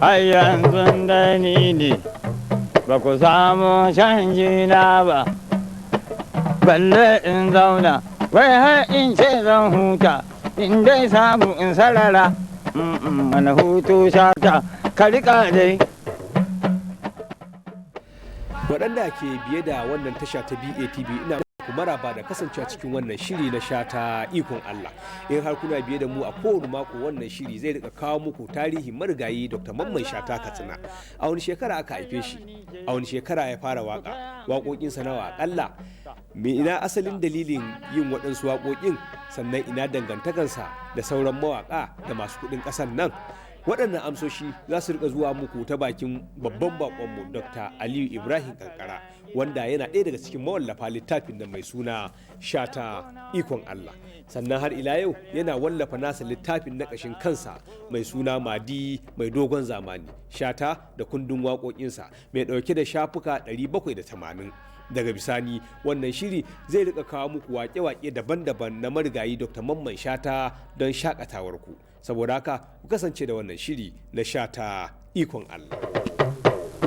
har yanzu da ni ne ba ku samu canji na ba, balle in zauna wai har in ce zan huta in dai samu in sarara mana hutu shata ka riƙa dai. Waɗanda ke biye da wannan tasha ta BATV ina ku maraba da kasancewa cikin wannan shiri na Shata Ikon Allah. In har kuna biye da mu a kowane mako, wannan shiri zai rika kawo muku tarihin marigayi Dr. Mamman Shata Katsina. A wani shekara aka haife shi, a wani shekara ya fara waka, waƙoƙinsa nawa akalla, me ina asalin dalilin yin waɗansu waƙoƙin, sannan ina dangantakarsa da sauran mawaƙa da masu kuɗin ƙasar nan. Waɗannan amsoshi za su rika zuwa muku ta bakin babban baƙonmu Dr. Aliyu Ibrahim Kankara, wanda yana ɗaya daga cikin mawallafa littafin da mai suna Shata Ikon Allah. Sannan har ila yau yana wallafa nasa littafin na ƙashin kansa mai suna Madi mai dogon zamani, Shata da kundin waƙoƙinsa mai ɗauke da shafuka 780. Daga bisani wannan shiri zai rika kawo muku wake-wake daban-daban na marigayi Dr. Mamman Shata don shakatawarku. Saboda haka ku kasance da wannan shiri na Shata Ikon Allah.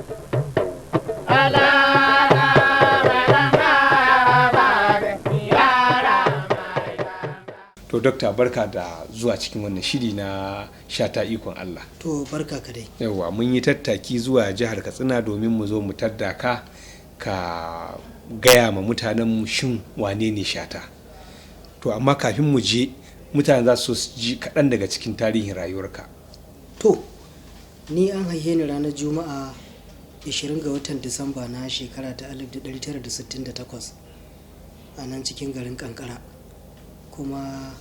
To Dokta, barka da zuwa cikin wannan shiri na Shata Ikon Allah. To barka ka dai. Yawwa, mun yi tattaki zuwa jihar Katsina domin mu zo mu tadda ka gaya ma mutanen shin wane ne Shata. To amma kafin mu je, mutane za su ji kaɗan daga cikin tarihin rayuwarka. To ni an haife ni ranar Juma'a 20 ga watan Disamba na shekara ta 1968 a nan cikin garin Kankara. Kuma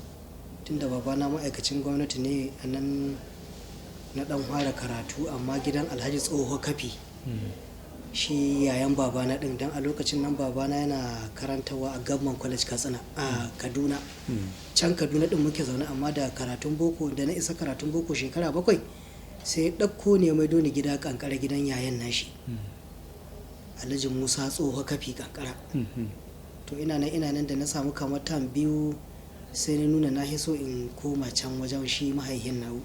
tunda babana ma'aikacin gwamnati ne, a nan na ɗan fara karatu, amma gidan Alhaji Tsoho Kafi. Shi yayan babana din, dan a lokacin nan babana yana karantawa a Government College Katsina a Kaduna. Can Kaduna din muke zaune, amma da karatun boko, da na isa karatun boko shekara 7 sai ya ɗauko ne mai doni gida Kankara, gidan yayan nashi Alhaji Musa Tsoho Kafi Kankara. To ina nan da na samu kamar tam 2 sai na nuna na so in koma can wajen shi mahaihin nawo,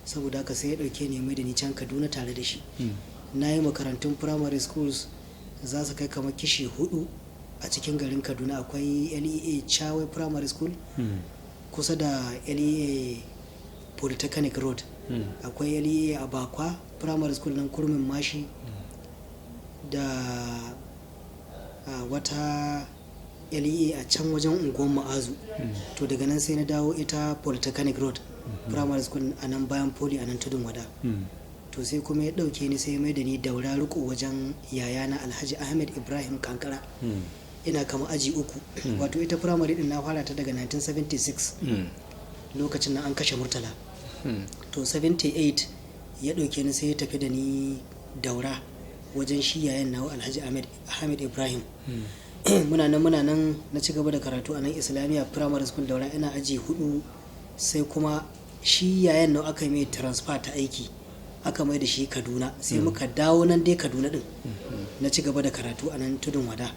saboda haka sai ya ɗauke ne mai da ni can Kaduna tare da shi. Na yi makarantun primary schools za su kai kamar kishi 4 a cikin garin Kaduna. Akwai LEA Chawai Primary School kusa da LEA Polytechnic Road, akwai LEA Abakwa Primary School nan Kurmin Mashi, da wata LEA a can wajen unguwar Ma'azu. To daga nan sai na dawo ita Polytechnic Road Primary School a nan bayan Poly a nan Tudun Wada. To sai kuma ya ɗauke ni sai mai da ni Daura riko wajen yayana Alhaji Ahmed Ibrahim Kankara. Ina kama aji 3. Wato ita firamare din na fara ta daga 1976 lokacin nan an kashe Murtala. To 78 ya ɗauke ni sai ya tafi da ni Daura wajen shi yayan nawa Alhaji Ahmed Ibrahim. muna nan na ci gaba da karatu a nan Islamiyya Primary School Daura, ina aji 4 sai kuma shi yayan nawa aka mai transfer ta aiki, aka mai da shi Kaduna, sai muka dawo nan dai Kaduna din. Na ci gaba da karatu a nan Tudun Wada.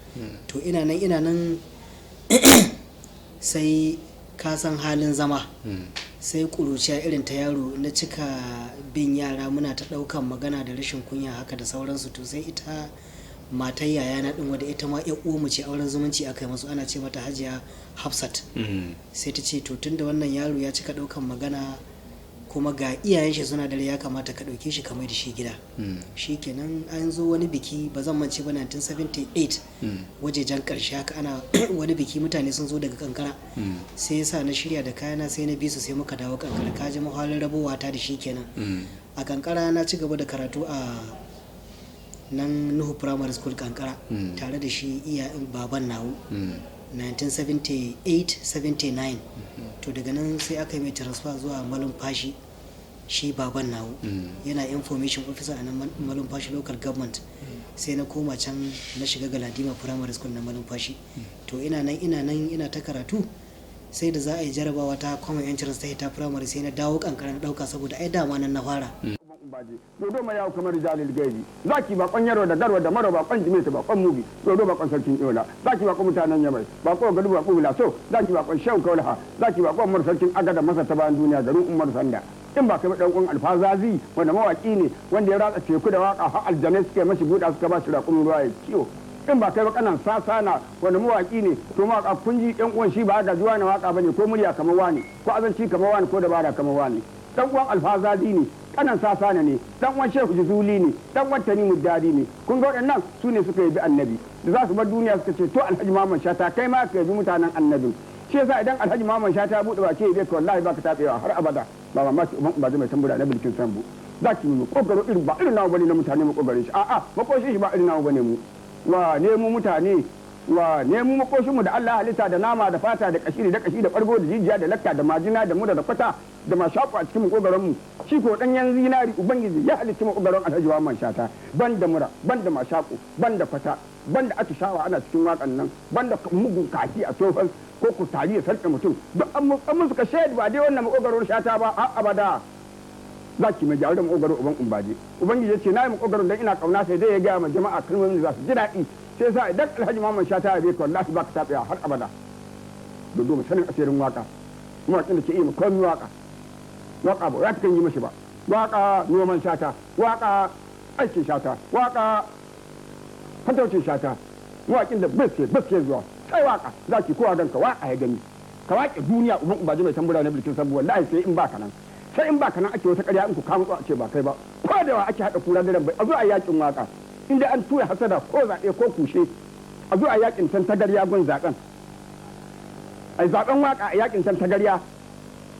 To ina nan sai ka san halin zama, sai kuruciya irin ta yaro, na cika bin yara, muna ta ɗaukan magana da rashin kunya haka da sauransu. To sai ita matar yayana din, wadda ita ma uwa mu ce, auren zumunci aka yi masu, ana ce mata Hajiya Hafsat. Sai ta ce to tunda wannan yaro ya cika ɗaukan magana kuma ga iyayen shi suna dare, ya kamata ka ɗauke shi kamar da shi gida. Shikenan an zo wani biki, ba zan mance ba, 1978 wajejen ƙarshe haka ana wani biki, mutane sun zo daga Kankara. Sai yasa na shirya da kayana sai na bi su, sai muka dawo Kankara. Ka ji mahalin rabowa ta da shi kenan. A Kankara na ci gaba da karatu a nan Nuhu Primary School Kankara tare da shi baban nawo 1978-79. To daga nan sai aka yi mai transfer zuwa Malumfashi, shi baban nawo yana information officer a nan Malumfashi local government. Sai na koma can na shiga Galadima Primary School na Malumfashi. To ina nan ta karatu, sai da za a yi jarabawa ta common entrance ta hita primary, sai na dawo Kankara na dauka, saboda ai dama nan na fara. dodo ma yawo kamar jalil gaibi zaki bakon yaro da garwa da maro bakon jimeta bakon mubi dodo bakon sarkin yola zaki bakon mutanen yamai bakon gadu bakon wula so zaki bakon shau kaulaha zaki bakon umar sarkin agada masa ta bayan duniya garin umar sanda in ba kai dan uwan alfazazi wanda mawaki ne wanda ya ratsa teku da waka har aljanai suka mashi buɗa suka ba shi raƙumin ruwa ya ciwo in ba kai ba kanan sasana wanda mawaki ne to mawaka kun ji yan uwan shi ba ga juwa na waka bane ko murya kamar wani ko azanci kamar wani ko dabara kamar wani dan uwan alfazazi ne kanan sasana ne dan uwan shehu juzuli ne dan uwan tanimu dadi ne kun ga waɗannan su ne suka yabi annabi da za su bar duniya suka ce to alhaji Muhammad Shata kai ma ka yabi mutanen annabin shi yasa idan alhaji Muhammad Shata ya bude baki ya bai wallahi baka tabewa har abada ba mamaki uban ba zai mai tambura na bilkin sambu za ki mu kokaro irin ba irin nawa bane na mutane mu kokare shi a'a makoshin shi ba irin nawa bane mu wa ne mu mutane wa ne mu makoshin mu da Allah halitta da nama da fata da kashi da bargo da jijiya da lakka da majina da muda da kwata da mashaku a cikin kogaron mu shi ko danyen zinari ubangiji ya halitta mu kogaron alhaji Muhammad Shata ban da mura ban da mashaku ban da kwata ban da atishawa ana cikin wakan nan ban da mugun kaki a tofan ko ku tari ya sarke mutum duk an musu ka shaidu ba dai wannan makogaron Shata ba har abada za ki mai jawo da makogaro uban umbaje ubangiji ya ce na yi makogaron dan ina kauna sai dai ya gaya ma jama'a kalmomin za su ji daɗi sai sa idan alhaji Muhammad Shata ya bai ka wallahi ba ka tafiya har abada dodo mu sanin asirin waka kuma kin da ke yi komai waka ba ya kan yi mashi ba waka noman Shata waka aikin Shata waka fataucin Shata wakin da biske zuwa sai waka za ki kowa ganka waka ya gani ka waƙe duniya uban ubaji mai tambura na bilkin sabu wallahi sai in baka nan ake wata ƙarya in ku kama a ce ba kai ba ko da wa ake haɗa kura da bai a zo a yakin waka inda an tura hasada ko zaɓe ko kushe a zo a yakin can tagarya gun zaɓen a zaɓen waka a yakin can tagarya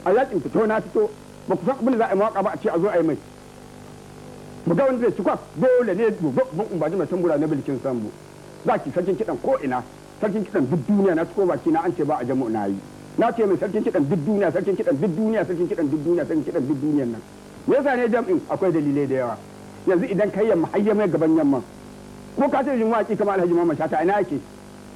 a yakin fito na fito ba ku san abin da za a yi waka ba a ce a zo a yi mai mu ga wani zai ci kwas dole ne uban ubaji mai tambura na bilkin sabu za ki sarkin kiɗan ko ina sarkin kiɗan duk duniya na ciko baki na an ce ba a jamu na yi na ce mai sarkin kiɗan duk duniya sarkin kiɗan duk duniya sarkin kiɗan duk duniya sarkin kiɗan duk duniyan nan me yasa ne jam'in akwai dalilai da yawa yanzu idan kai yamma har yamma gaban yamma ko ka ce jin waki kamar alhaji Muhammad Shata ina yake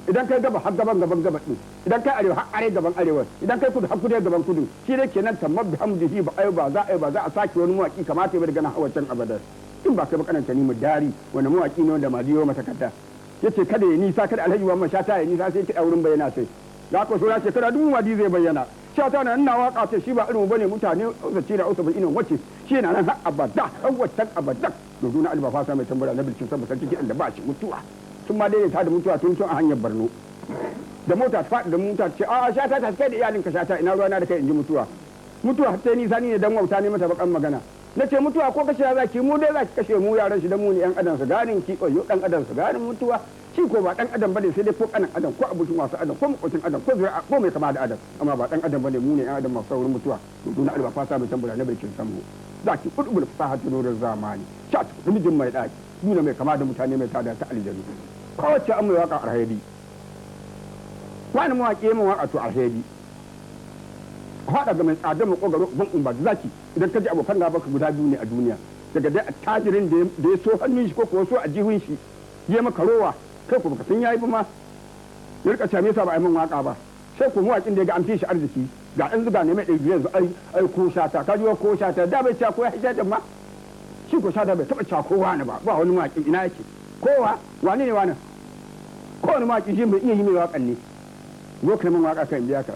idan kai gaba har gaban din idan kai arewa har are gaban arewa idan kai kudu har kudu gaban kudu shi ne kenan tamma bi hamdihi ba ai ba za a sake wani mawaki kamata ya daga nan hawacan abadar in ba kai ba kananta ni mu dari wani mawaki ne wanda ma biyo mata kadda yace kada ya nisa kada alhaji Muhammad Shata ya nisa sai kiɗa wurin bayyana sai da aka so ya ce kada duk wadi zai bayyana Shata na ina waka ce shi ba irin bane mutane zace da usubu ina wace shi na nan har abada har wacce abada dodo na alba fasa mai tambara na bilkin sabu sarki kiɗan da ba shi mutuwa sun ma dai ta da mutuwa tun a hanyar Borno da mota ta faɗi da mota ce a Shata ta kai da iyalinka Shata ina ruwa na da kai in ji mutuwa ta nisa ni ne dan wauta ne mata bakan magana na ce mutuwa ko kashe za ki mu dai za ki kashe mu yaran shi dan mu ne yan adam su ganin ki koyo dan adam su ganin mutuwa shi ko ba dan adam bane sai dai ko kanan adam ko abokin wasu adam ko makotin adam ko zuri'a ko mai kama da adam amma ba dan adam bane mu ne yan adam masu saurin mutuwa duk na alba fasa mai tambura na bilkin samu za ki kudubul fasahatu nurin zamani sha ta mijin mai daki nuna mai kama da mutane mai tada ta aljanu kowace an mai waka alheri wani mawaƙi mai waka to alheri haɗa ga mai tsadar makogaro ban umba zaki idan ka ji abokan gaba ka guda biyu ne a duniya daga dai attajirin da ya so hannun shi ko kuwa so a jihun shi ya maka rowa kai ku baka san yayi ba ma ya rika ce me yasa ba a yi min waka ba sai ku mawakin da ya ga an fi shi arziki ga ɗan zuga ne mai ɗari yanzu ai ko Shata ka ji ko Shata da bai ci ko ya hijja ma shi ko Shata bai taɓa ci kowa ne ba wani mawakin ina yake kowa wani ne wani kowane mawaki shi mai iya yi mai wakan ne zo ka min waka kan biya ka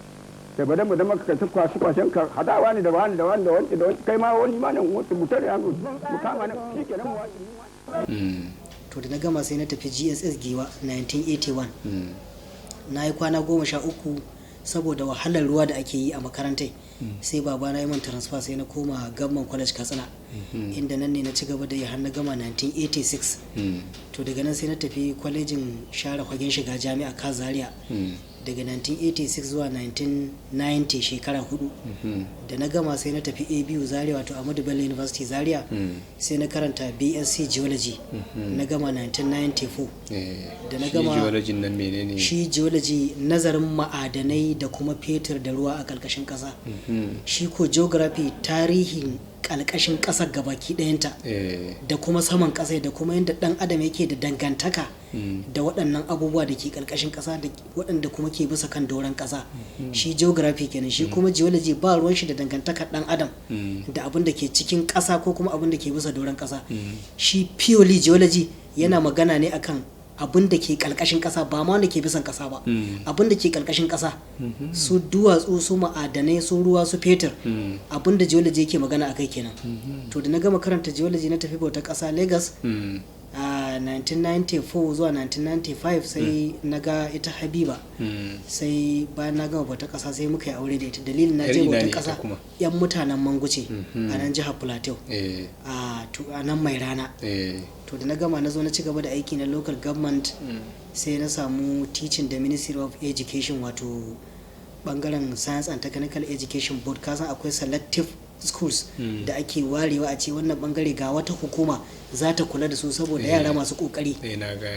sai ba dan maka kai tukwa su kwashen ka hadawa ne da wani da wani da wani da wani kai ma wani ma nan wata mutar ya mu kama nan shikenan mu to da na gama sai na tafi GSS Giwa 1981 na yi kwana 13 saboda wahalar ruwa da ake yi a makarantai sai babana ya man transfer sai na koma Gamman College Katsina inda nan ne na ci gaba da yi har na gama 1986 to daga nan sai na tafi kwalejin share fagen shiga jami'a ka Zaria daga 1986 zuwa 1990 shekara 4 da na gama sai na tafi ABU Zaria wato Ahmadu Bello University Zaria sai na karanta BSc Geology na gama 1994 da na gama geology nan menene shi geology nazarin ma'adanai da kuma fetur da ruwa a ƙarƙashin ƙasa shi ko geography tarihin ƙalƙashin ƙasar gabaki ɗayanta da kuma saman ƙasa da kuma yadda ɗan adam yake da dangantaka da waɗannan abubuwa da ke ƙarƙashin ƙasa da waɗanda kuma ke bisa kan doron ƙasa shi geography kenan shi kuma geology ba ruwan shi da dangantakar ɗan adam da abin da ke cikin ƙasa ko kuma abin da ke bisa doron ƙasa shi purely geology yana magana ne akan abin da ke ƙarƙashin ƙasa ba ma wanda ke bisan ƙasa ba abin da ke ƙarƙashin ƙasa su duwatsu su ma'adanai su ruwa su fetur abin da geology yake magana a kai kenan to da na gama karanta geology na tafi bautar ƙasa Lagos a 1994 zuwa 1995 sai na ga ita Habiba sai bayan na gama bautar ƙasa sai muka yi aure da ita dalilin na je bautar ƙasa yan mutanen Manguce a nan jihar Plateau a nan mai rana to da na gama na zo na ci gaba da aiki na local government sai na samu teaching da Ministry of Education wato bangaren Science and Technical Education Board kasan akwai selective schools da ake warewa a ce wannan bangare ga wata hukuma za ta kula da su saboda yara masu kokari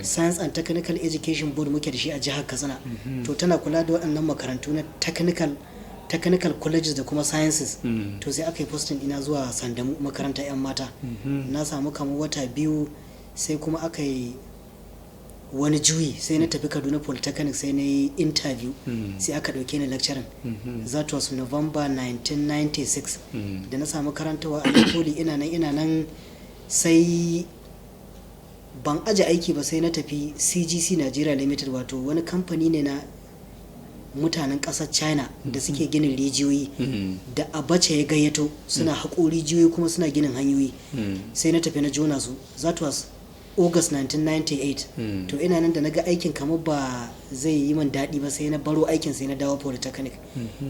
Science and Technical Education Board muke da shi a jihar Katsina to tana kula da waɗannan makarantu na technical colleges da kuma sciences to sai aka yi posting ina zuwa Sandamu makaranta 'yan mata na samu kamar wata 2 sai kuma aka yi wani juyi sai na tafi Kaduna Polytechnic sai na yi interview sai aka dauke ni lecturing that was November 1996 da na samu karantawa a Poli ina nan sai ban aje aiki ba sai na tafi CGC Nigeria Limited wato wani kamfani ne na mutanen ƙasar China da suke ginin rijiyoyi da Abacha ya gayyato suna haƙo rijiyoyi kuma suna ginin hanyoyi sai na tafi na jona su that was August 1998 to ina nan da naga aikin kamar ba zai yi min daɗi ba sai na baro aikin sai na dawo Polytechnic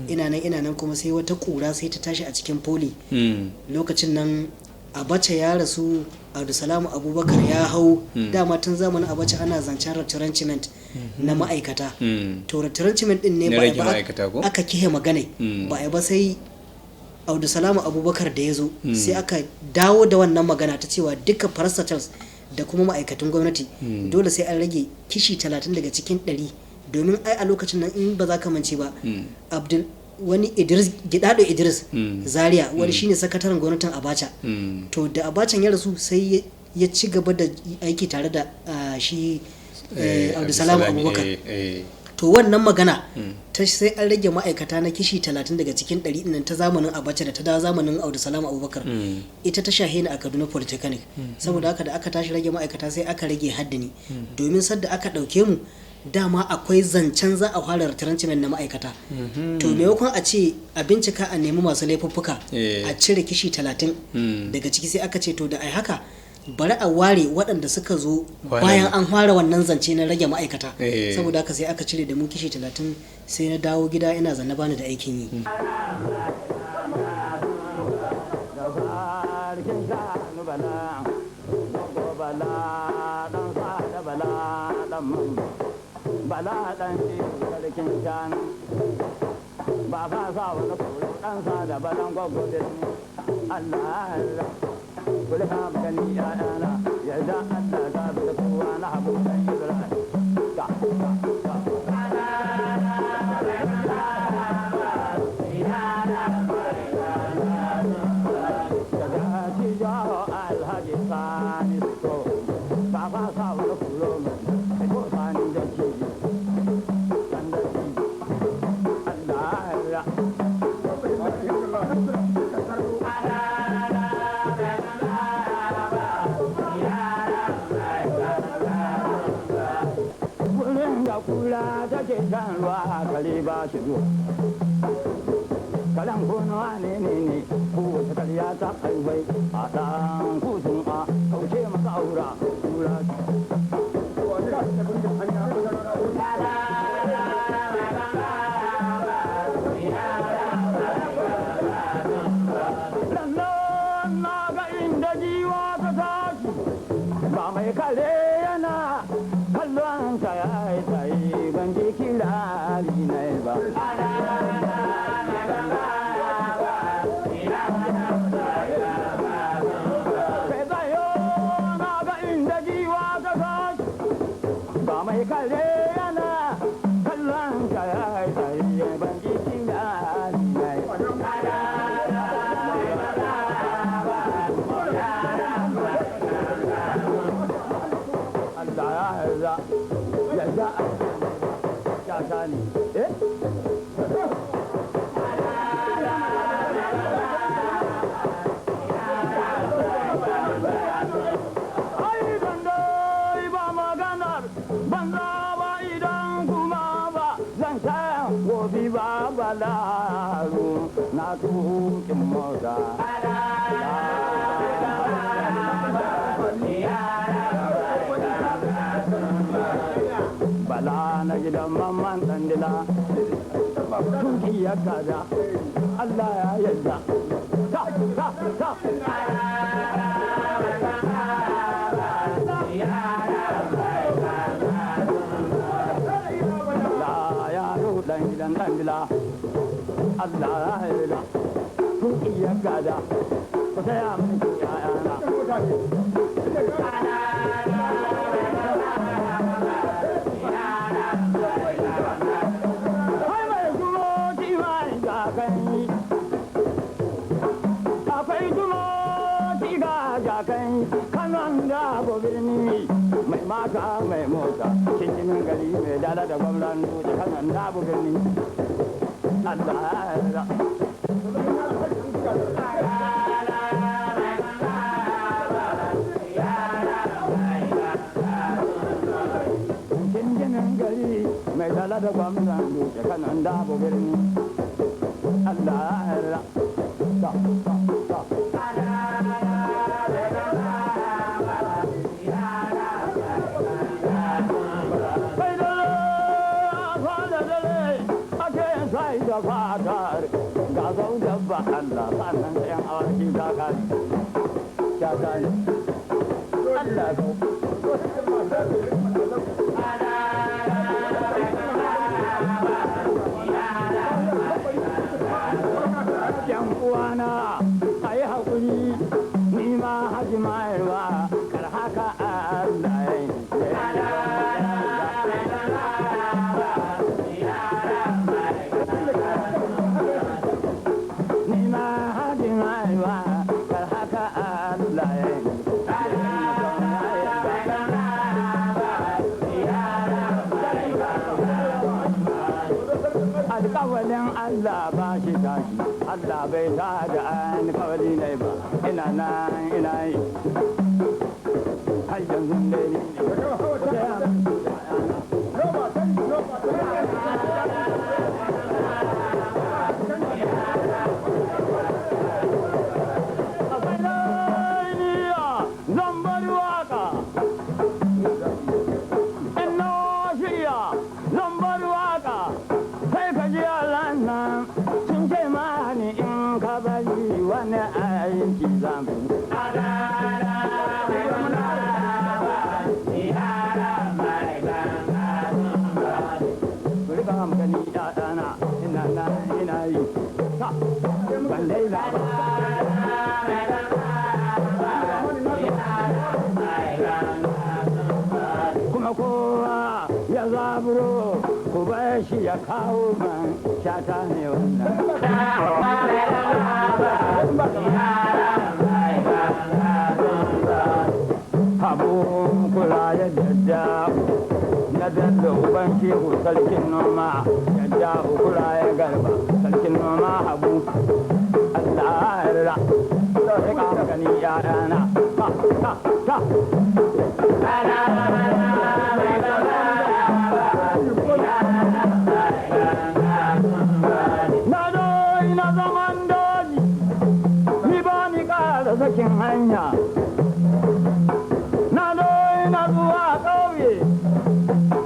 ina nan kuma sai wata ƙura sai ta tashi a cikin Poly lokacin nan Abacha ya rasu Abdulsalam Abubakar ya hau dama tun zamanin Abacha ana zancen retrenchment na ma'aikata to retrenchment din ne ba aka kihe magana ba ba sai Abdulsalam Abubakar da ya zo sai aka dawo da wannan magana ta cewa duka parastatals da kuma ma'aikatan gwamnati dole sai an rage kishi 30 daga cikin 100 domin ai a lokacin nan in ba za ka mance ba wani Gidado Idris Zaria wani shine sakataren gwamnatin Abacha to da Abacha ya rasu sai ya ci gaba da aiki tare da shi Abdulsalam Abubakar to wannan magana ta sai an rage ma'aikata na kishi 30 daga cikin 100 nan ta zamanin Abacha da ta dawo zamanin Abdulsalam Abubakar ita ta shahe ni a Kaduna Polytechnic saboda haka da aka tashi rage ma'aikata sai aka rage haddini domin sadda aka dauke mu dama akwai zancen za a fara retrenchment na ma'aikata to maimakon a ce a bincika a nemi masu laifuffuka a cire kishi 30 daga ciki sai aka ce to da ai haka bari a ware waɗanda suka zo bayan an fara wannan zance na rage ma'aikata saboda haka sai aka cire da mu kishi 30 sai na dawo gida ina zanna bani da aikin yi bala dan shi sarkin shanu ba fa sa wani kuro dan sa da balan gwaggo da ni Allah Allah kula ka gani ya ana ya da Allah ga da kowa na habu dan Ibrahim ka Alhaji Sani ko ba fa sa wani kuro ko sani da ke kula take kan ruwa kare ba shi zuwa kalan kono ne ko wata karya ta aiwai a dan kutun a kauce masa aura kura na ga inda jiwa ta tashi ba mai kare yana kallon ta ya yi tsaye ban ji kirari na ba sai bayo na ga inda jiwa ta tashi ba mai kare yana kallon ta ya yi tsaye ban ji kirari na Allah ya za ya za ya sani na gidan mamman dandila tuki ya gada Allah ya yarda ta ta ta dan gidan dandila Allah ya yarda tuki ya gada ku saya min yayana mai mata mai mota cikin gari mai dala da gwamnan dutse kanan dabu birni Allah cikin gari mai dala da gwamnan dutse kanan dabu birni Allah da fatar ga zau dabba Allah sannan sayan awaki ta kari ta kari Allah yan uwana a yi haƙuri ni ma haji mayarwa kar haka Allah ya yi alƙawalin Allah ba shi tashi Allah bai ta da alƙawali ne ba ina nan ina yi har yanzu ne kuma kowa ya zaburo ku bar shi ya kawo man shata ne wannan abun kula ya jadda na dadda uban shehu sarkin noma jadda kula ya garba sarkin noma habu Allah ya rira sai ka gani yana ta ta ta na doi na zaman doji ni ba ni kara sakin hanya na doi na zuwa ƙauye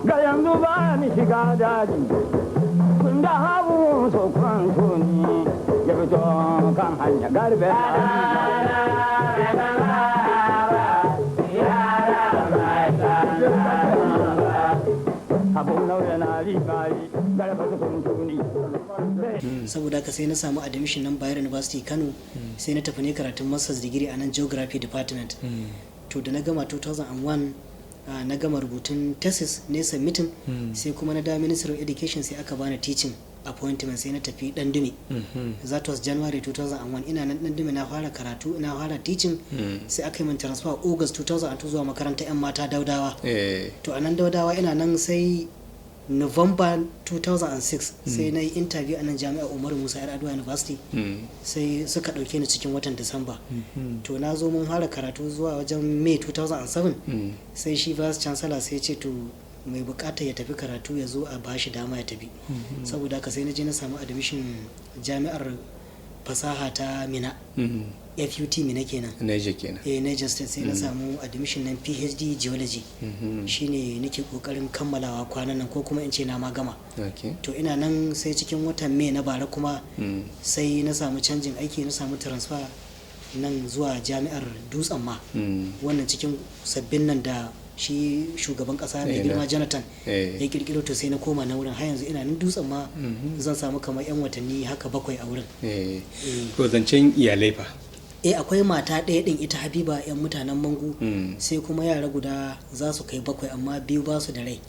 ga yanzu ba ni shiga daji kun da habu so kwanto ni ya fito kan hanya garbe saboda haka sai na samu admission nan Bayero University Kano sai na tafi ne karatun master's degree a nan geography department to da na gama 2001 na gama rubutun thesis ne submitting sai kuma na da Ministry of Education sai aka bani teaching appointment sai na tafi Dandume that was January 2001 ina nan Dandume na fara karatu na fara teaching sai aka yi min transfer August 2002 zuwa makarantar yan mata Daudawa to a nan Daudawa ina nan sai November 2006 sai na yi interview a nan jami'ar Umaru Musa Yar'adua University sai suka ɗauke ni cikin watan Disamba to na zo mun fara karatu zuwa wajen May 2007 sai shi vice chancellor sai ce to mai bukatar ya tafi karatu ya zo a bashi dama ya tafi saboda haka sai na je na samu admission jami'ar fasaha ta Mina, FUT Mina kenan. Niger kenan. Niger State, sai na samu admission nan PhD Geology. Shine nake kokarin kammalawa kwanan nan, ko kuma in ce na ma gama. To ina nan sai cikin watan Mai na bara kuma sai na samu canjin aiki, na samu transfer nan zuwa jami'ar Dutsen ma, wannan cikin sabbin nan da shi shugaban kasa mai girma Jonathan ya kirkiro, to sai na koma na wurin. har yanzu ina nan Dutsen ma, zan samu kamar 'yan watanni haka 7 a wurin. To zancen iyalai fa? Akwai mata ɗaya ɗin, ita Habiba, 'yan mutanen Mangu, sai kuma yara guda za su kai 7, amma 2 ba su da rai.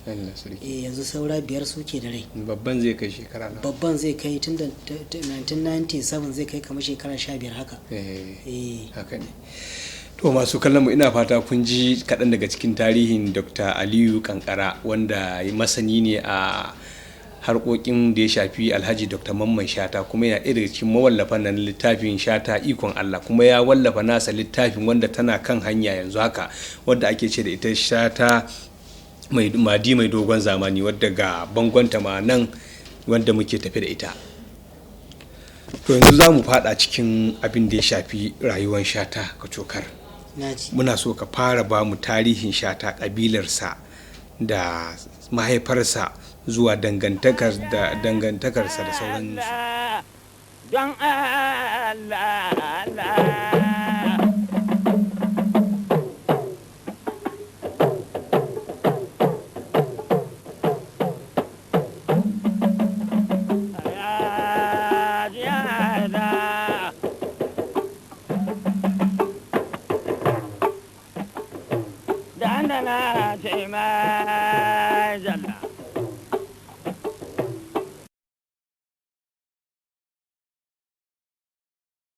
Yanzu saura 5 suke da rai. Babban zai kai shekara na? Babban zai kai tun da 1997 zai kai kamar shekara 15 haka. Haka ne. To masu kallon mu, ina fata kun ji kaɗan daga cikin tarihin Dr. Aliyu Kankara, wanda masani ne a harkokin da ya shafi Alhaji Dr. Mamman Shata, kuma yana ɗaya daga cikin mawallafan nan littafin Shata Ikon Allah, kuma ya wallafa nasa littafin wanda tana kan hanya yanzu haka, wadda ake ce da ita Shata Madi mai dogon zamani, wadda ga bangonta ma nan wanda muke tafi da ita. To yanzu za mu fada cikin abin da ya shafi rayuwar Shata kacokar. Muna so ka fara ba mu tarihin Shata, kabilarsa da mahaifarsa zuwa dangantakarsa da sauransu. Don Allah, dandana ce ma